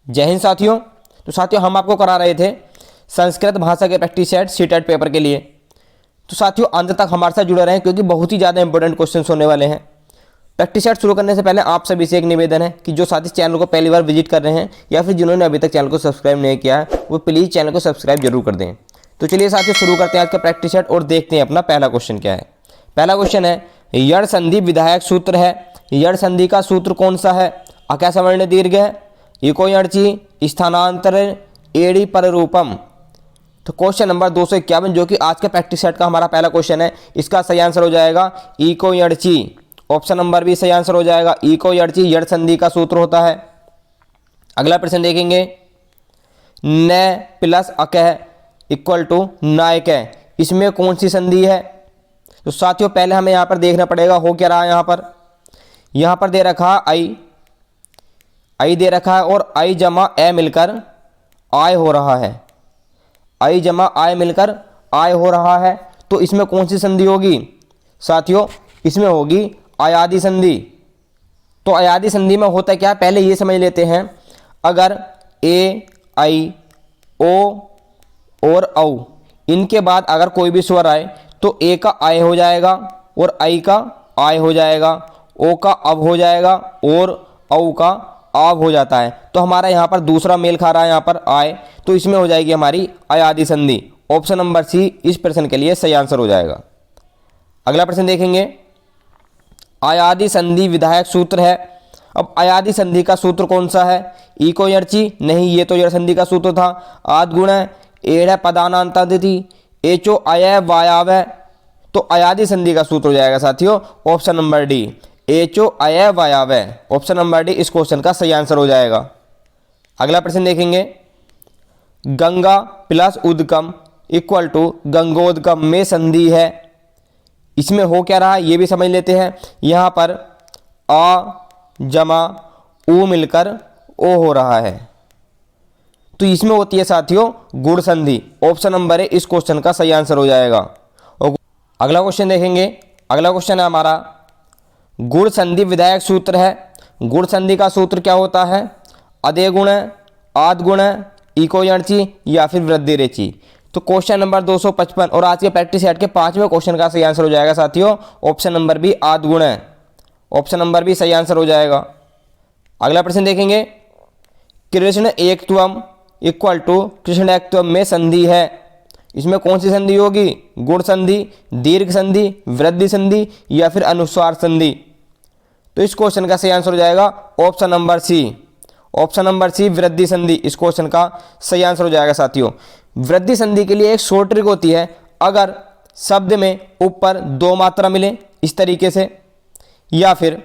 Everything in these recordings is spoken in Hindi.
जय हिंद साथियों। तो साथियों हम आपको करा रहे थे संस्कृत भाषा के प्रैक्टिस सेट सीटेट पेपर के लिए। तो साथियों अंत तक हमारे साथ जुड़े रहें क्योंकि बहुत ही ज़्यादा इंपॉर्टेंट क्वेश्चंस होने वाले हैं। प्रैक्टिस सेट शुरू करने से पहले आप सभी से एक निवेदन है कि जो साथी चैनल को पहली बार विजिट कर रहे हैं या फिर जिन्होंने अभी तक चैनल को सब्सक्राइब नहीं किया है वो प्लीज़ चैनल को सब्सक्राइब जरूर कर दें। तो चलिए साथियों शुरू करते हैं आज का प्रैक्टिस सेट और देखते हैं अपना पहला क्वेश्चन क्या है। पहला क्वेश्चन है यण संधि विधायक सूत्र है। यण संधि का सूत्र कौन सा है? अकैसा वर्ण दीर्घ है, इको यणची, स्थानांतर, एड़ी पर रूपम। तो क्वेश्चन नंबर 251 जो कि आज के प्रैक्टिस सेट का हमारा पहला क्वेश्चन है, इसका सही आंसर हो जाएगा इको यणची। ऑप्शन नंबर बी सही आंसर हो जाएगा इको यणची यण संधि का सूत्र होता है। अगला प्रश्न देखेंगे न प्लस अकह इक्वल टू नायक है, इसमें कौन सी संधि है? तो साथियों पहले हमें यहाँ पर देखना पड़ेगा हो क्या रहा है। यहाँ पर दे रखा आई दे रखा है और आई जमा ए मिलकर आय हो रहा है। आई जमा आय मिलकर आय हो रहा है तो इसमें कौन सी संधि होगी साथियों? इसमें होगी अयादि संधि। तो अयादि संधि में होता क्या पहले ये समझ लेते हैं। अगर ए आई ओ और औ इनके बाद अगर कोई भी स्वर आए तो ए का आय हो जाएगा और आई का आय हो जाएगा, ओ का अब हो जाएगा और औ का आव हो जाता है। तो हमारा यहाँ पर दूसरा मेल खा रहा है यहाँ पर आय, तो इसमें हो जाएगी हमारी अयादि संधि। ऑप्शन नंबर सी इस प्रश्न के लिए सही आंसर हो जाएगा। अगला प्रश्न देखेंगे अयादि संधि विधायक सूत्र है। अब अयादि संधि का सूत्र कौन सा है? इको यणची नहीं, ये तो यण संधि का सूत्र था। आद गुण एड़ पदानांतदिति एचो अय वायाव। तो अयादि संधि का सूत्र हो जाएगा साथियों ऑप्शन नंबर डी एचो अय वायाव। ऑप्शन नंबर डी इस क्वेश्चन का सही आंसर हो जाएगा। अगला प्रश्न देखेंगे गंगा प्लस उद्गम इक्वल टू गंगोदगम में संधि है, इसमें हो क्या रहा है ये भी समझ लेते हैं। यहाँ पर आ जमा ऊ मिलकर ओ हो रहा है तो इसमें होती है साथियों गुण संधि। ऑप्शन नंबर ए इस क्वेश्चन का सही आंसर हो जाएगा। और अगला क्वेश्चन देखेंगे। अगला क्वेश्चन है हमारा गुण संधि विधायक सूत्र है। गुण संधि का सूत्र क्या होता है? अदे गुण, आद गुण, इको यणची या फिर वृद्धि रेची। तो क्वेश्चन नंबर 255 और आज के प्रैक्टिस सेट के 5वें क्वेश्चन का सही आंसर हो जाएगा साथियों ऑप्शन नंबर बी आद गुण है। ऑप्शन नंबर बी सही आंसर हो जाएगा। अगला प्रश्न देखेंगे कृष्ण एकत्वम इक्वल टू कृष्ण एकत्वम में संधि है, इसमें कौन सी संधि होगी? गुण संधि, दीर्घ संधि, वृद्धि संधि या फिर अनुस्वार संधि। तो इस क्वेश्चन का सही आंसर हो जाएगा option number C. Option number C वृद्धि संधि इस क्वेश्चन का सही आंसर हो जाएगा साथियों। वृद्धि संधि के लिए एक शॉर्ट ट्रिक होती है। अगर शब्द में ऊपर दो मात्रा मिले इस तरीके से या फिर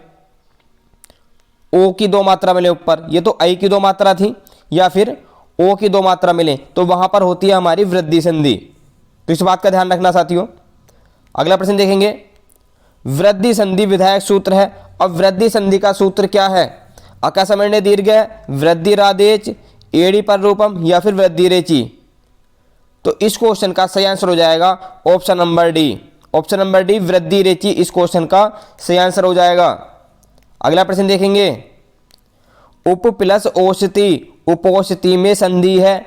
ओ की दो मात्रा मिले ऊपर, ये तो आई की दो मात्रा थी, या फिर ओ की दो मात्रा मिले तो वहां पर होती है हमारी वृद्धि संधि। तो इस बात का ध्यान रखना साथियों। अगला प्रश्न देखेंगे वृद्धि संधि विधायक सूत्र है। अब वृद्धि संधि का सूत्र क्या है? अकस्मण्य दीर्घ है, वृद्धि रादेच, एड़ी पर रूपम या फिर वृद्धि रेची। तो इस क्वेश्चन का सही आंसर हो जाएगा option number D. Option number D वृद्धि रेची इस क्वेश्चन का सही आंसर हो जाएगा। अगला प्रश्न देखेंगे उप प्लस औषधि उपोषति में संधि है,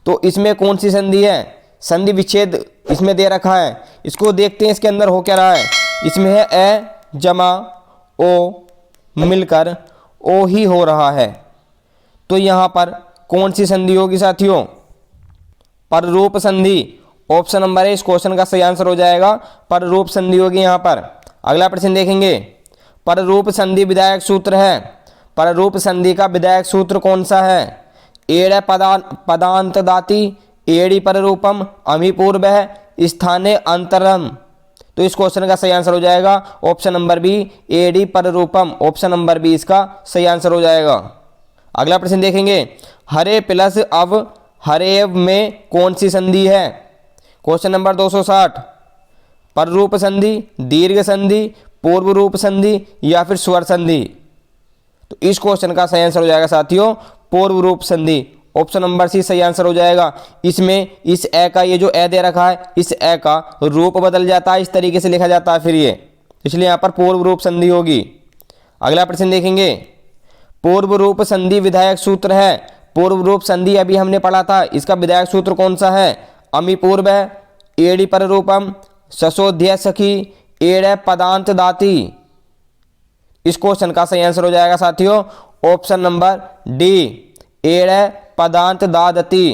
तो इसमें कौन सी संधि है? संधि विच्छेद इसमें दे रखा है, इसको देखते हैं इसके अंदर हो क्या रहा है। इसमें है ए जमा ओ मिलकर ओ ही हो रहा है, तो यहाँ पर कौन सी संधि होगी साथियों? पररूप संधि। ऑप्शन नंबर है इस क्वेश्चन का सही आंसर हो जाएगा पररूप संधि होगी यहाँ पर। अगला प्रश्न देखेंगे पररूप संधि विधायक सूत्र है। पररूप संधि का विधायक सूत्र कौन सा है? एड़ पदांत दाति एड़ी पर रूपम अमी पूर्व स्थाने अंतरम। तो इस क्वेश्चन का सही आंसर हो जाएगा ऑप्शन नंबर बी एड़ी पर रूपम। ऑप्शन नंबर बी इसका सही आंसर हो जाएगा। अगला प्रश्न देखेंगे हरे प्लस अब हरेव में कौन सी संधि है? क्वेश्चन नंबर 260 पररूप संधि, दीर्घ संधि, पूर्व रूप संधि या फिर स्वर संधि। तो इस क्वेश्चन का सही आंसर हो जाएगा साथियों पूर्व रूप संधि। ऑप्शन नंबर सी सही आंसर हो जाएगा। इसमें इस ए का ये जो ए दे रखा है इस ए का रूप बदल जाता है, इस तरीके से लिखा जाता है फिर ये, इसलिए यहाँ पर पूर्व रूप संधि होगी। अगला प्रश्न देखेंगे पूर्व रूप संधि विधायक सूत्र है। पूर्व रूप संधि अभी हमने पढ़ा था, इसका विधायक सूत्र कौन सा है? अमी पूर्व, एड़ी पर रूपम, ससोध्य सखी, एड़ पदांत दाती। इस क्वेश्चन का सही आंसर हो जाएगा साथियों ऑप्शन नंबर डी, एड़ पदांत दादती।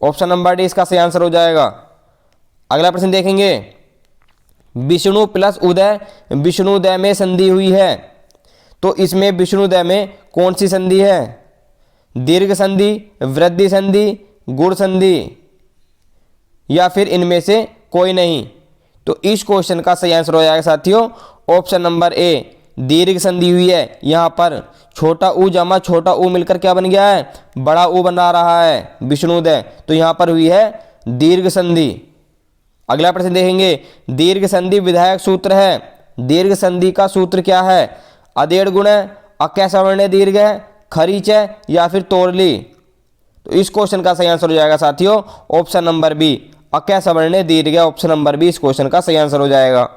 ऑप्शन नंबर डी इसका सही आंसर हो जाएगा। अगला प्रश्न देखेंगे, विष्णु प्लस उदय विष्णुदय में संधि हुई है, तो इसमें विष्णुदय में कौन सी संधि है? दीर्घ संधि, वृद्धि संधि, गुण संधि, या फिर इनमें से कोई नहीं? तो इस क्वेश्चन का सही आंसर हो जाएगा साथियों ऑप्शन नंबर ए, दीर्घ संधि हुई है। यहाँ पर छोटा ऊ जमा छोटा ऊ मिलकर क्या बन गया है? बड़ा ऊ बना रहा है विष्णुदय, तो यहाँ पर हुई है दीर्घ संधि। अगला प्रश्न देखेंगे, दीर्घ संधि विधायक सूत्र है। दीर्घ संधि का सूत्र क्या है? अदेड़ गुण, अक्या सवर्ण दीर्घ, खरीच या फिर तोरली? तो इस क्वेश्चन का सही आंसर हो जाएगा साथियों ऑप्शन नंबर बी, अक्या सवर्ण दीर्घ। ऑप्शन नंबर बी इस क्वेश्चन का सही आंसर हो जाएगा।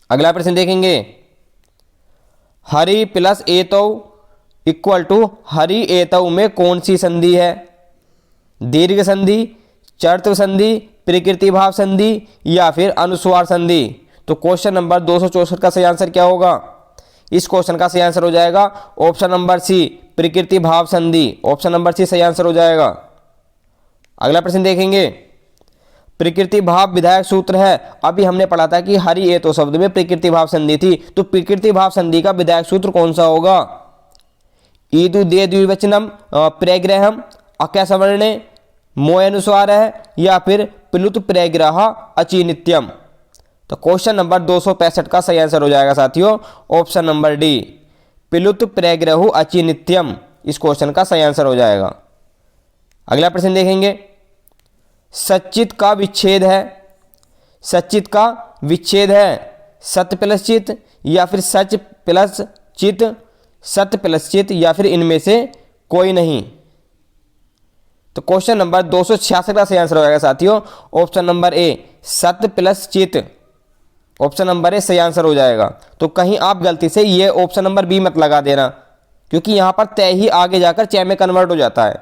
अगला प्रश्न देखेंगे, हरि प्लस एतौ इक्वल टू हरि एतौ में कौन सी संधि है? दीर्घ संधि, चर्त्व संधि, प्रकृति भाव संधि या फिर अनुस्वार संधि? तो क्वेश्चन नंबर 264 का सही आंसर क्या होगा? इस क्वेश्चन का सही आंसर हो जाएगा ऑप्शन नंबर सी, प्रकृति भाव संधि। ऑप्शन नंबर सी सही आंसर हो जाएगा। अगला प्रश्न देखेंगे, प्रकृति भाव विधायक सूत्र है। अभी हमने पढ़ा था कि हरि एतो शब्द में प्रकृति भाव संधि थी, तो प्रकृति भाव संधि का विधायक सूत्र कौन सा होगा? ईदु दे द्विवचनम प्रग्रहम, अक्या सवर्णे मोय अनुस्वार है या फिर प्लुत प्रग्रह अचि नित्यम? तो क्वेश्चन नंबर 265 का सही आंसर हो जाएगा साथियों ऑप्शन नंबर डी, प्लुत प्रग्रहु अचि नित्यम। इस क्वेश्चन का सही आंसर हो जाएगा। अगला प्रश्न देखेंगे, सच्चित का विच्छेद है। सच्चित का विच्छेद है सत्य प्लस चित या फिर सच प्लस चित, सत्य प्लस चित या फिर इनमें से कोई नहीं? तो क्वेश्चन नंबर 266 का सही आंसर हो जाएगा साथियों ऑप्शन नंबर ए, सत्य प्लस चित। ऑप्शन नंबर ए सही आंसर हो जाएगा। तो कहीं आप गलती से ये ऑप्शन नंबर बी मत लगा देना, क्योंकि यहाँ पर तय ही आगे जाकर च में कन्वर्ट हो जाता है।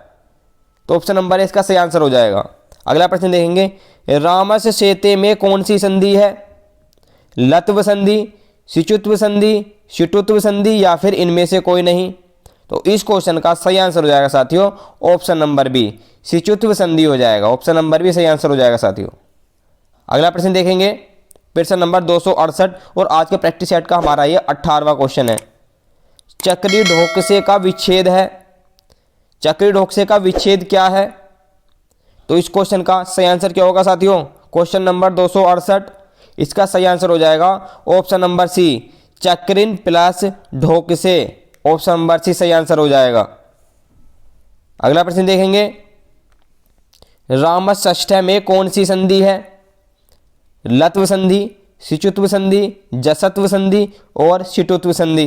तो ऑप्शन नंबर ए इसका सही आंसर हो जाएगा। अगला प्रश्न देखेंगे, रामस सेते में कौन सी संधि है? लत्व संधि, शिचुत्व संधि, शिटुत्व संधि या फिर इनमें से कोई नहीं? तो इस क्वेश्चन का सही आंसर हो जाएगा साथियों ऑप्शन नंबर बी, शिचुत्व संधि हो जाएगा। ऑप्शन नंबर बी सही आंसर हो जाएगा साथियों। अगला प्रश्न देखेंगे, प्रश्न नंबर 268 और आज के प्रैक्टिस सेट का हमारा ये 18वां क्वेश्चन है। चक्री ढोकसे का विच्छेद है। चक्री ढोकसे का विच्छेद क्या है? तो इस क्वेश्चन का सही आंसर क्या होगा साथियों? क्वेश्चन नंबर 268, इसका सही आंसर हो जाएगा ऑप्शन नंबर सी, चक्रिन प्लस ढोकसे। ऑप्शन नंबर सी सही आंसर हो जाएगा। अगला प्रश्न देखेंगे, रामस षष्ठ में कौन सी संधि है? लत्व संधि, शिचुत्व संधि, जसत्व संधि और शिटुत्व संधि?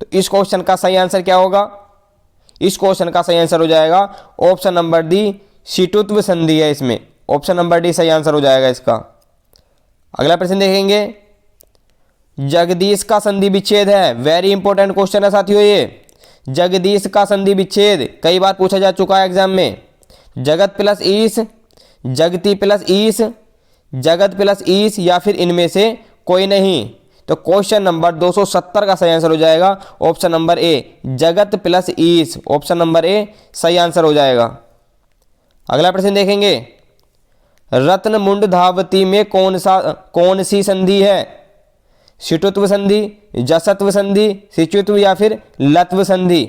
तो इस क्वेश्चन का सही आंसर क्या होगा? इस क्वेश्चन का सही आंसर हो जाएगा ऑप्शन नंबर डी, शिटुत्व संधि है इसमें। ऑप्शन नंबर डी सही आंसर हो जाएगा इसका। अगला प्रश्न देखेंगे, जगदीश का संधि विच्छेद है। वेरी इंपॉर्टेंट क्वेश्चन है साथियों ये। जगदीश का संधि विच्छेद कई बार पूछा जा चुका है एग्जाम में। जगत प्लस ईश, जगती प्लस ईश, जगत प्लस ईश या फिर इनमें से कोई नहीं? तो क्वेश्चन नंबर 270 का सही आंसर हो जाएगा ऑप्शन नंबर ए, जगत प्लस ईश। ऑप्शन नंबर ए सही आंसर हो जाएगा। अगला प्रश्न देखेंगे, रत्न मुंड धावती में कौन सी संधि है? शिटुत्व संधि, जसत्व संधि, शिचुत्व या फिर लत्व संधि?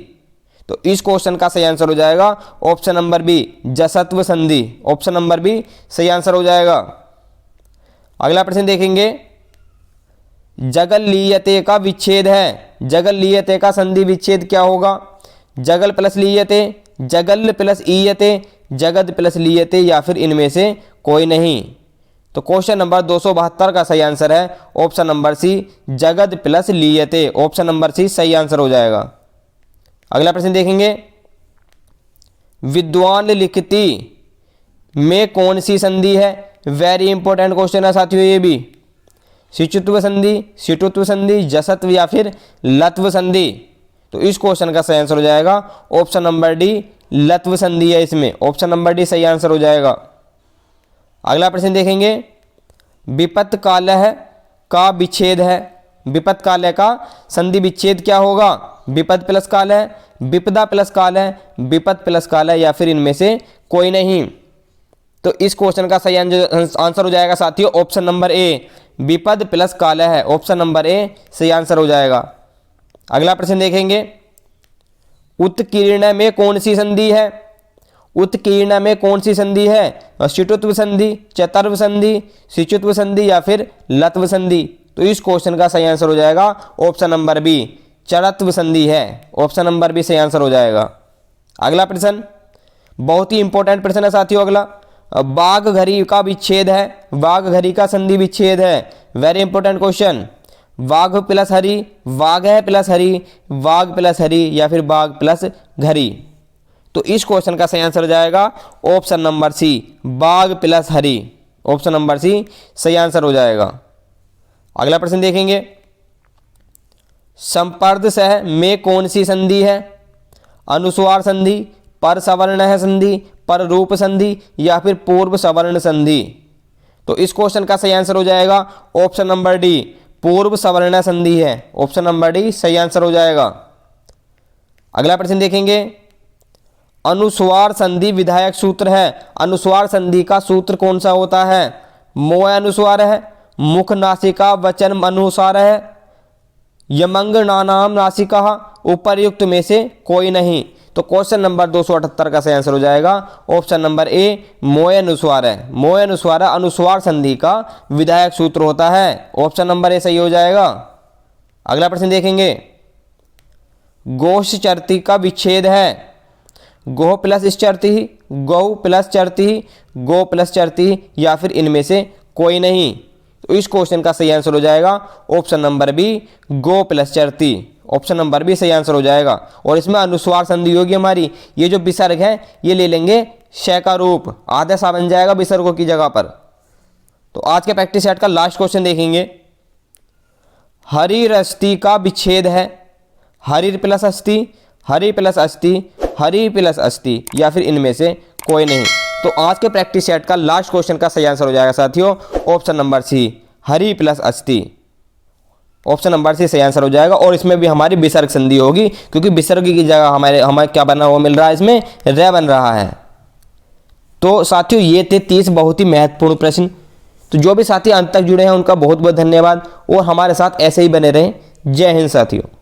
तो इस क्वेश्चन का सही आंसर हो जाएगा ऑप्शन नंबर बी, जसत्व संधि। ऑप्शन नंबर बी सही आंसर हो जाएगा। अगला प्रश्न देखेंगे, जगल लीयते का विच्छेद है। जगल लीयते का संधि विच्छेद क्या होगा? जगल प्लस लीयते, जगल प्लस ईयते, जगद प्लस लीयते या फिर इनमें से कोई नहीं? तो क्वेश्चन नंबर 272 का सही आंसर है ऑप्शन नंबर सी, जगद प्लस लीयते। ऑप्शन नंबर सी सही आंसर हो जाएगा। अगला प्रश्न देखेंगे, विद्वान लिखती में कौन सी संधि है? वेरी इंपॉर्टेंट क्वेश्चन है साथियों ये भी। शिचुत्व संधि, शिटुत्व संधि, जसत्व या फिर लत्व संधि? तो इस क्वेश्चन का सही आंसर हो जाएगा ऑप्शन नंबर डी, लत्व संधि है इसमें। ऑप्शन नंबर डी सही आंसर हो जाएगा। अगला प्रश्न देखेंगे, विपत्त कालह का विच्छेद है। विपत्त कालह का संधि विच्छेद क्या होगा? विपद प्लस कालह, विपदा प्लस कालह, विपद प्लस कालह, या फिर इनमें से कोई नहीं। तो इस क्वेश्चन का सही आंसर हो जाएगा साथियों ऑप्शन नंबर ए, विपद प्लस कालह है। ऑप्शन नंबर ए सही आंसर हो जाएगा। अगला प्रश्न देखेंगे, उत्कीर्ण में कौन सी संधि है? उत्कीर्ण में कौन सी संधि है? शीतुत्व संधि, चतुर्व संधि, शिचुत्व संधि, या फिर लत्व संधि। तो इस क्वेश्चन का सही आंसर हो जाएगा ऑप्शन नंबर बी, चरत्व संधि है। ऑप्शन नंबर बी सही आंसर हो जाएगा। अगला प्रश्न बहुत ही इंपॉर्टेंट प्रश्न है साथियों। अगला, बाघ घरी का विच्छेद है। बाघ घरी का संधि विच्छेद है। Very important question. वाघ प्लस हरि, वाघ है प्लस हरि, वाघ प्लस हरि, या फिर बाघ प्लस घरी। तो इस क्वेश्चन का सही आंसर हो जाएगा ऑप्शन नंबर सी, बाघ प्लस हरि। ऑप्शन नंबर सी सही आंसर हो जाएगा। अगला प्रश्न देखेंगे, संपर्द सह में कौन सी संधि है? अनुस्वार संधि, पर सवर्ण है संधि, पर रूप संधि, या फिर पूर्व सवर्ण संधि। तो इस क्वेश्चन का सही आंसर हो जाएगा ऑप्शन नंबर डी, पूर्व सवर्ण संधि है। ऑप्शन नंबर डी सही आंसर हो जाएगा। अगला प्रश्न देखेंगे, अनुस्वार संधि विधायक सूत्र है। अनुस्वार संधि का सूत्र कौन सा होता है? मोय अनुस्वार है, मुख नासिका वचन अनुसार है, यमंग नानाम नासिका, उपर्युक्त में से कोई नहीं। तो क्वेश्चन नंबर 278 का सही आंसर हो जाएगा ऑप्शन नंबर ए, मोय अनुस्वार है। मोय अनुस्वार अनुस्वार संधि का विधायक सूत्र होता है। ऑप्शन नंबर ए सही हो जाएगा। अगला प्रश्न देखेंगे, गोश चरती का विच्छेद है। गोह प्लस चरती, गौ प्लस चरती, गो प्लस चरती, या फिर इनमें से कोई नहीं। तो इस क्वेश्चन का सही आंसर हो जाएगा ऑप्शन नंबर बी, गो प्लस चरती। ऑप्शन नंबर बी सही आंसर हो जाएगा। और इसमें अनुस्वार संधि होगी हमारी। ये जो विसर्ग है ये ले लेंगे शय का रूप, आदेश बन जाएगा विसर्गों की जगह पर। तो आज के प्रैक्टिस सेट का लास्ट क्वेश्चन देखेंगे, हरिर अस्थि का विच्छेद है। हरिर प्लस अस्थि, हरि प्लस अस्थि, हरि प्लस अस्थि, या फिर इनमें से कोई नहीं। तो आज के प्रैक्टिस सेट का लास्ट क्वेश्चन का सही आंसर हो जाएगा साथियों ऑप्शन नंबर सी, हरि प्लस अस्थि। ऑप्शन नंबर सी सही आंसर हो जाएगा। और इसमें भी हमारी विसर्ग संधि होगी, क्योंकि विसर्ग की जगह हमें क्या बना हुआ मिल रहा है, इसमें रे बन रहा है। तो साथियों ये थे 30 बहुत ही महत्वपूर्ण प्रश्न। तो जो भी साथी अंत तक जुड़े हैं उनका बहुत बहुत धन्यवाद, और हमारे साथ ऐसे ही बने रहें। जय हिंद साथियों।